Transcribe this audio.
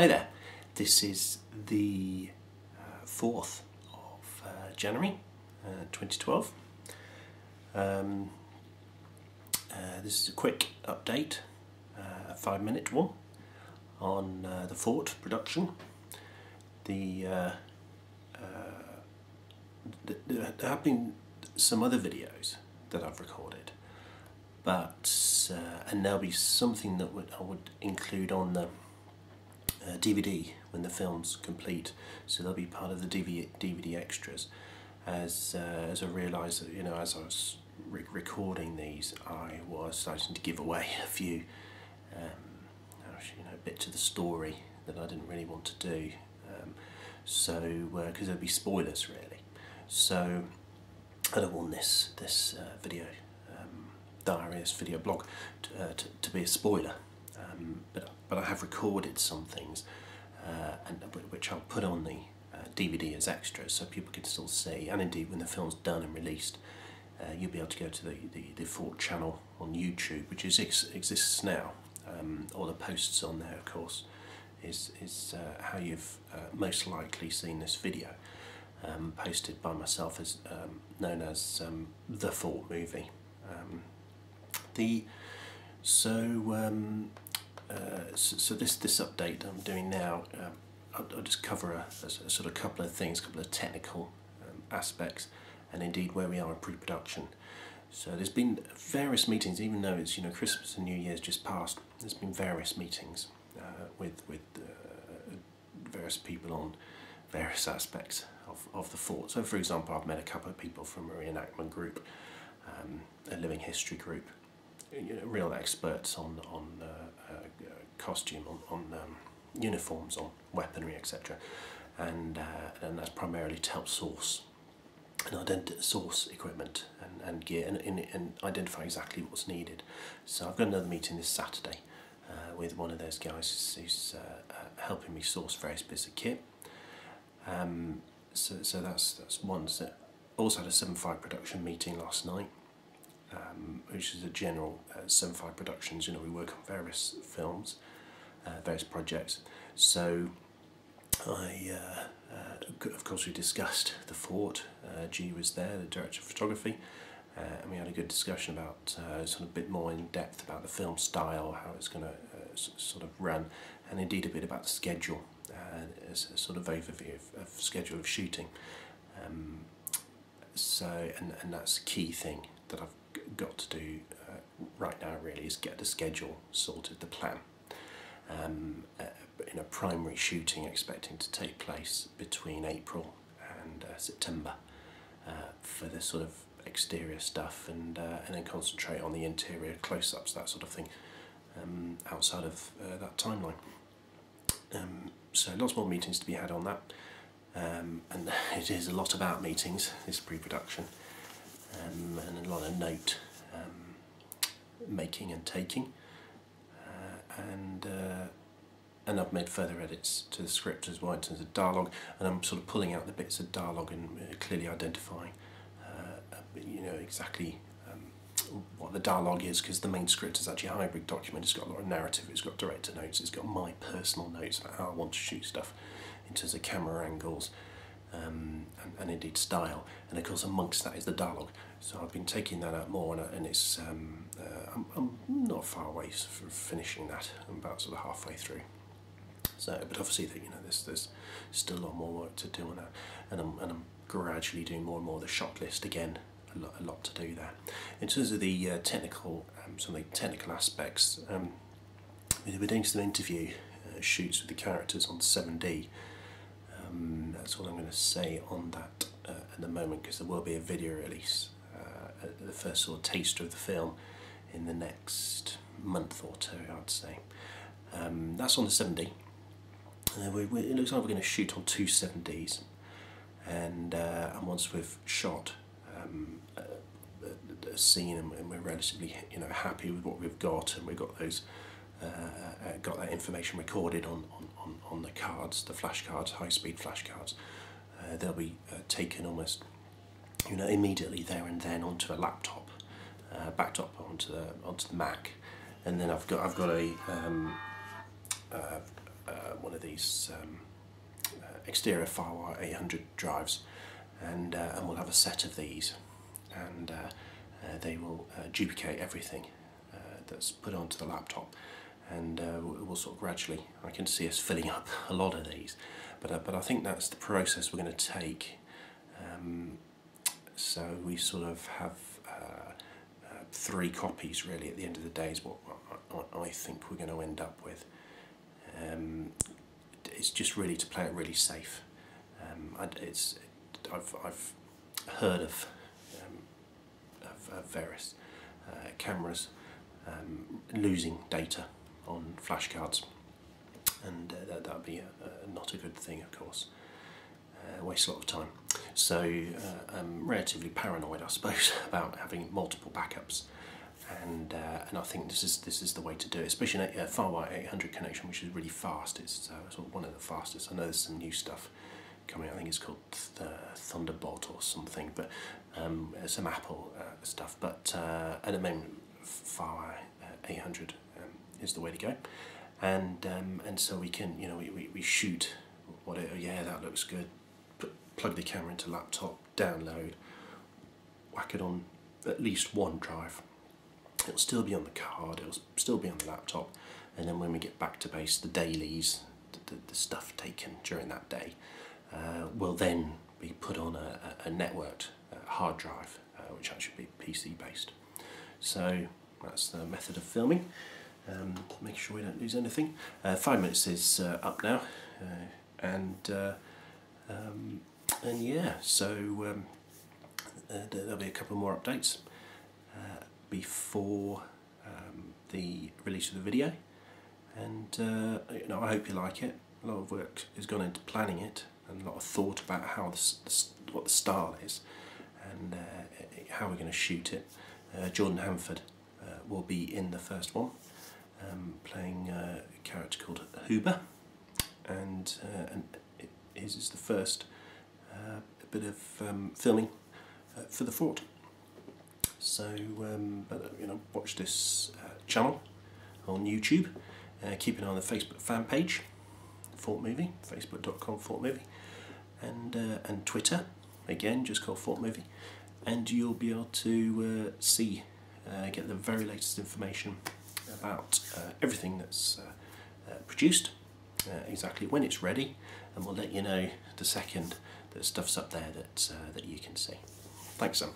Hi there, this is the 4th of January 2012. This is a quick update, a 5-minute one on the Fort production. There have been some other videos that I've recorded, but and there'll be something that I would include on the DVD when the film's complete, so they'll be part of the DVD extras. As I realised that, as I was recording these, I was starting to give away a few, bits of the story that I didn't really want to do. Because there'd be spoilers really. So I don't want this video diary, this video blog, to be a spoiler. But I have recorded some things, which I'll put on the DVD as extras, so people can still see. And indeed, when the film's done and released, you'll be able to go to the Fort channel on YouTube, which exists now. All the posts on there, of course, is how you've most likely seen this video, posted by myself, as known as the Fort movie. So this update I'm doing now, I'll just cover a sort of couple of things, a couple of technical aspects, and indeed where we are in pre-production. So there's been various meetings, even though it's Christmas and New Year's just passed. There's been various meetings with various people on various aspects of the Fort. So, for example, I've met a couple of people from a reenactment group, a living history group, real experts on costume, on uniforms, on weaponry, etc. And that's primarily to help source equipment and gear and identify exactly what's needed. So I've got another meeting this Saturday with one of those guys who's helping me source various bits of kit. So that's one. So also had a 7.5 production meeting last night, which is a general 7.5 Productions. We work on various films, various projects. So of course, we discussed the Fort. G was there, the director of photography, and we had a good discussion about sort of a bit more in depth about the film style, how it's going to sort of run, and indeed a bit about the schedule, as a sort of overview of schedule of shooting. And that's the key thing that I've got to do right now, really, is get the schedule sorted, the plan. Primary shooting expecting to take place between April and September for the sort of exterior stuff, and then concentrate on the interior close-ups, that sort of thing, outside of that timeline. So lots more meetings to be had on that, and it is a lot about meetings, this pre-production, and a lot of note making and taking, and I've made further edits to the script as well in terms of dialogue, and I'm sort of pulling out the bits of dialogue and clearly identifying exactly what the dialogue is, because the main script is actually a hybrid document. It's got a lot of narrative, it's got director notes, it's got my personal notes about how I want to shoot stuff in terms of camera angles, and indeed style, and of course amongst that is the dialogue. So I've been taking that out more, and it's I'm not far away from finishing that. I'm about sort of halfway through. So, but obviously, there's still a lot more work to do on that, and I'm gradually doing more and more of the shot list again. A lot to do there. In terms of the technical, some of the technical aspects, we're doing some interview shoots with the characters on 7D. That's all I'm going to say on that at the moment, because there will be a video release, the first sort of taster of the film, in the next month or two, I'd say. That's on the 7D. It looks like we're going to shoot on 2 7Ds, and once we've shot a scene and we're relatively happy with what we've got, and we've got those got that information recorded on the cards, the flash cards, high-speed flash cards, they'll be taken almost immediately there and then onto a laptop, backed up onto the Mac, and then I've got a one of these exterior Firewire 800 drives, and we'll have a set of these, and they will duplicate everything that's put onto the laptop, and we'll sort of gradually, I can see us filling up a lot of these, but I think that's the process we're going to take. So we sort of have 3 copies really at the end of the day is what I think we're going to end up with. It's just really to play it really safe. I've heard of various cameras losing data on flashcards, and that would be not a good thing, of course. Waste a lot of time. So I'm relatively paranoid, I suppose, about having multiple backups, and I think this is the way to do it, especially in a Firewire 800 connection, which is really fast. It's sort of one of the fastest. I know there's some new stuff coming. I think it's called Thunderbolt or something, but some Apple stuff. But at the moment, Firewire 800 is the way to go, and so we can, you know, we shoot what yeah, that looks good. Plug the camera into laptop, download, whack it on at least one drive. It'll still be on the card, it'll still be on the laptop, and then when we get back to base, the dailies, the stuff taken during that day, will then be put on a networked hard drive, which actually be PC based. So that's the method of filming. Make sure we don't lose anything. 5 minutes is up now, and yeah, so there'll be a couple more updates before the release of the video, and you know, I hope you like it. A lot of work has gone into planning it, and a lot of thought about how what the style is, and how we're going to shoot it. Jordan Hanford will be in the first one, playing a character called Huber, and his is the first bit of filming for the Fort. So, you know, watch this channel on YouTube. Keep an eye on the Facebook fan page, Fort Movie, facebook.com/FortMovie, and Twitter, again, just called Fort Movie, and you'll be able to get the very latest information about everything that's produced, exactly when it's ready, and we'll let you know the second that stuff's up there that you can see. Thanks, Sam.